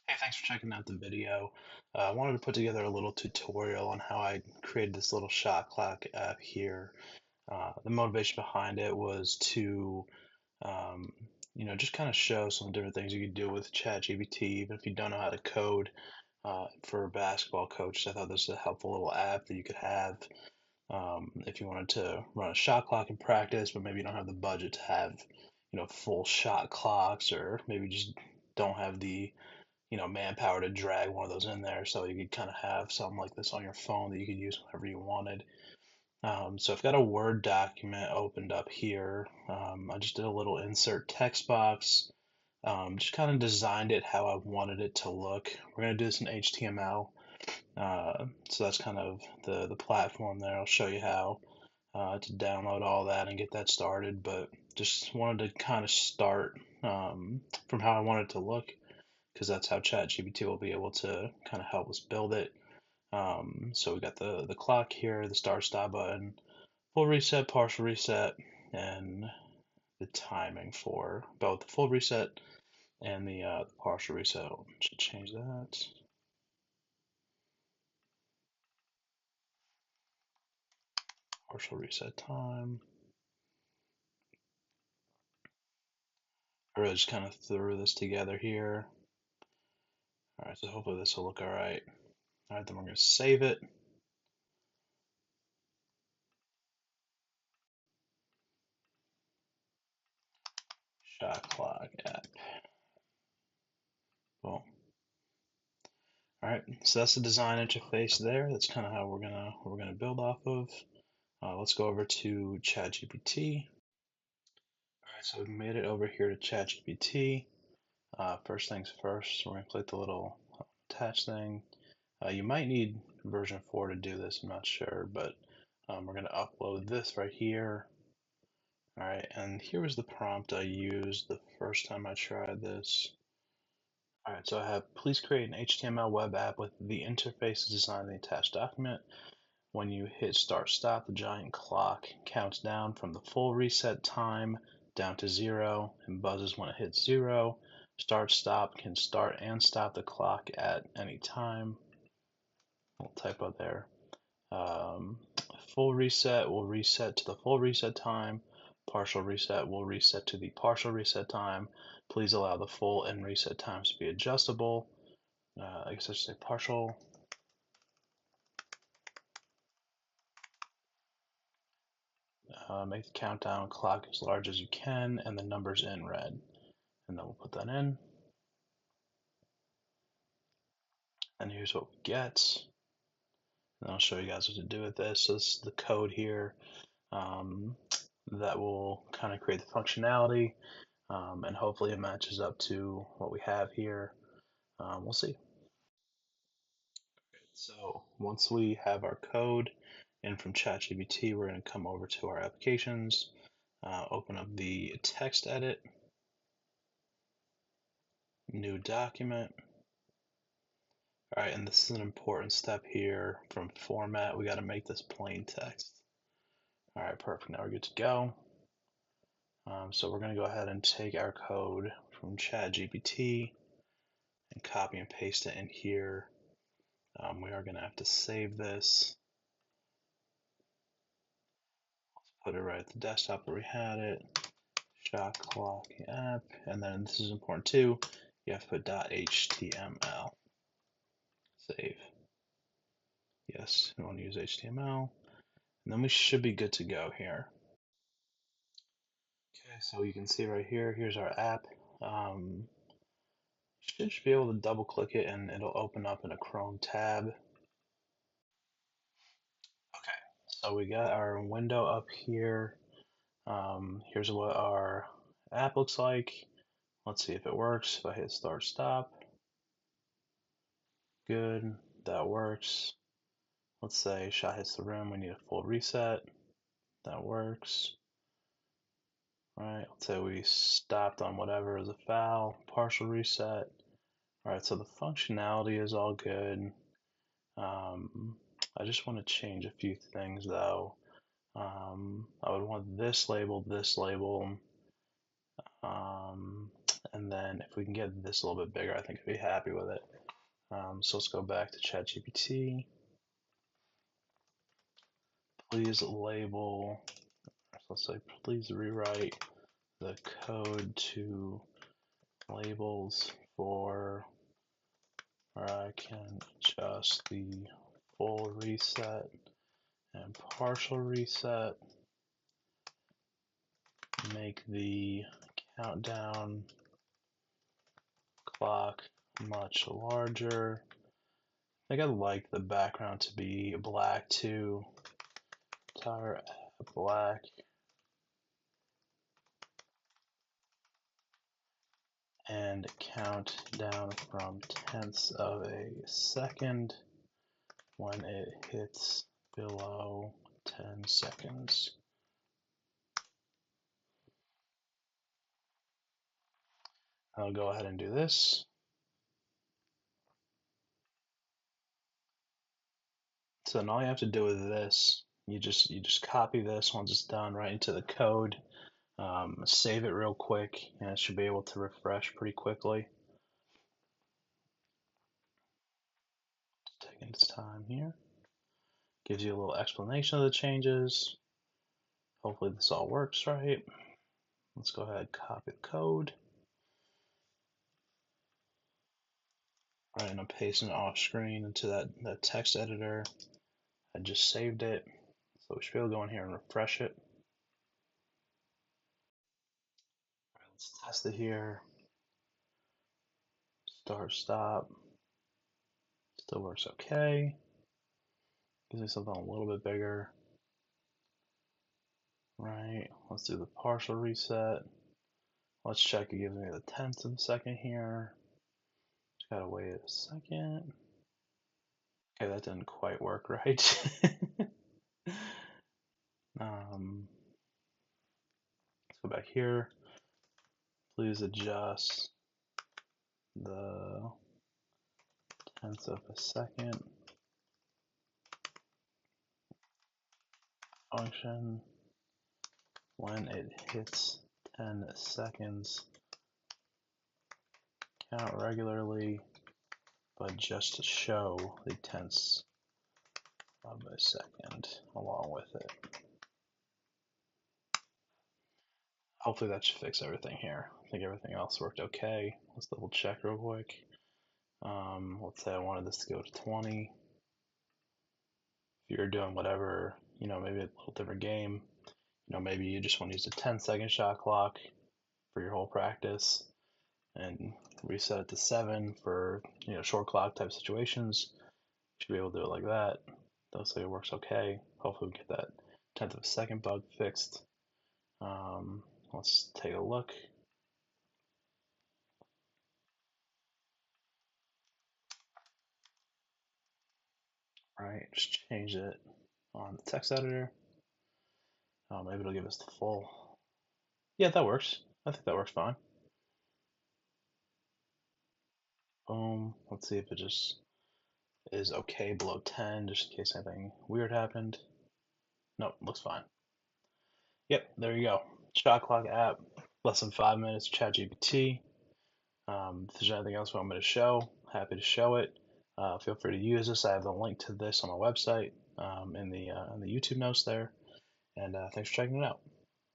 Hey, thanks for checking out the video. I wanted to put together a little tutorial on how I created this little shot clock app here. The motivation behind it was to, um, just kind of show some different things you could do with ChatGPT, even if you don't know how to code. For basketball coaches, I thought this was a helpful little app that you could have if you wanted to run a shot clock in practice, but maybe you don't have the budget to have, full shot clocks, or maybe just don't have the manpower to drag one of those in there. So you could kind of have something like this on your phone that you could use whenever you wanted. So I've got a Word document opened up here. I just did a little insert text box. Just kind of designed it how I wanted it to look. We're going to do this in HTML. So that's kind of the platform there. I'll show you how to download all that and get that started. But just wanted to kind of start from how I want it to look because that's how ChatGPT will be able to kind of help us build it. So we got the clock here, the start stop button, full reset, partial reset, and the timing for both the full reset and the partial reset. Should change that. Partial reset time. I really just kind of threw this together here. All right, so hopefully this will look all right. All right, then we're going to save it. Shot clock app. Boom. All right, so that's the design interface there. That's kind of how we're gonna build off of. Let's go over to ChatGPT. All right, so we've made it over here to ChatGPT. First things first, we're gonna click the little attach thing. You might need version 4 to do this, I'm not sure, but we're gonna upload this right here. All right, and here was the prompt I used the first time I tried this. All right, so I have, please create an HTML web app with the interface designed in the attached document. When you hit start stop, the giant clock counts down from the full reset time down to 0 and buzzes when it hits 0. Start stop can start and stop the clock at any time. Little typo there. Um, Full reset will reset to the full reset time. Partial reset will reset to the partial reset time. Please allow the full and reset times to be adjustable. I guess I should say partial. Make the countdown clock as large as you can and the numbers in red. And then we'll put that in. And here's what we get. And I'll show you guys what to do with this. So this is the code here um, that will kind of create the functionality. And hopefully it matches up to what we have here. We'll see. So once we have our code in from ChatGPT, we're going to come over to our applications, open up the text edit, new document. All right, and this is an important step here from format. We got to make this plain text. All right, perfect. Now we're good to go. So we're going to go ahead and take our code from ChatGPT and copy and paste it in here. We are going to have to save this. Let's put it right at the desktop where we had it. Shot clock app, and then this is important too. You have to put .html. Save. Yes, we want to use HTML, and then we should be good to go here. Okay, so you can see right here. Here's our app. Should be able to double click it, and it'll open up in a Chrome tab. Okay, so we got our window up here. Here's what our app looks like. Let's see if it works. If I hit start stop. Good, that works. Let's say shot hits the rim, we need a full reset. That works. Alright, let's say we stopped on whatever is a foul, partial reset. Alright, so the functionality is all good. I just want to change a few things though. I would want this label, And then if we can get this a little bit bigger, I think I'd be happy with it. So let's go back to ChatGPT. Please label, so let's say, please rewrite the code to labels for where I can adjust the full reset and partial reset, make the countdown clock much larger. I think I'd like the background to be black too. Entire black. And count down from tenths of a second when it hits below 10 seconds. I'll go ahead and do this. So then all you have to do with this, you just copy this once it's done right into the code, save it real quick, and it should be able to refresh pretty quickly. Just taking its time here. Gives you a little explanation of the changes. Hopefully this all works right. Let's go ahead and copy the code. Right, and I'm pasting it off screen into that text editor. I just saved it. So we should be able to go in here and refresh it. All right, let's test it here. Start, stop. Still works okay. Gives me something a little bit bigger. Right, let's do the partial reset. Let's check it gives me the tenths of a second here. Just gotta wait a second. Okay, that didn't quite work right. Let's go back here. Please adjust the tenths of a second function when it hits 10 seconds. Count regularly, but just to show the tenths of a second along with it. Hopefully that should fix everything here. I think everything else worked okay. Let's double check real quick. Let's say I wanted this to go to 20. If you're doing whatever, maybe a little different game, maybe you just want to use a 10-second shot clock for your whole practice and reset it to 7 for, short clock type situations. You should be able to do it like that. Looks like it works okay. Hopefully we get that tenth of a second bug fixed. Let's take a look. All right, just change it on the text editor. Maybe it'll give us the full. Yeah, that works. I think that works fine. Boom. Let's see if it just is okay below 10, just in case anything weird happened. Nope, looks fine. Yep, there you go. Shot clock app, less than 5 minutes, ChatGPT. If there's anything else you want me to show, happy to show it. Feel free to use this. I have the link to this on my website in the YouTube notes there. And thanks for checking it out.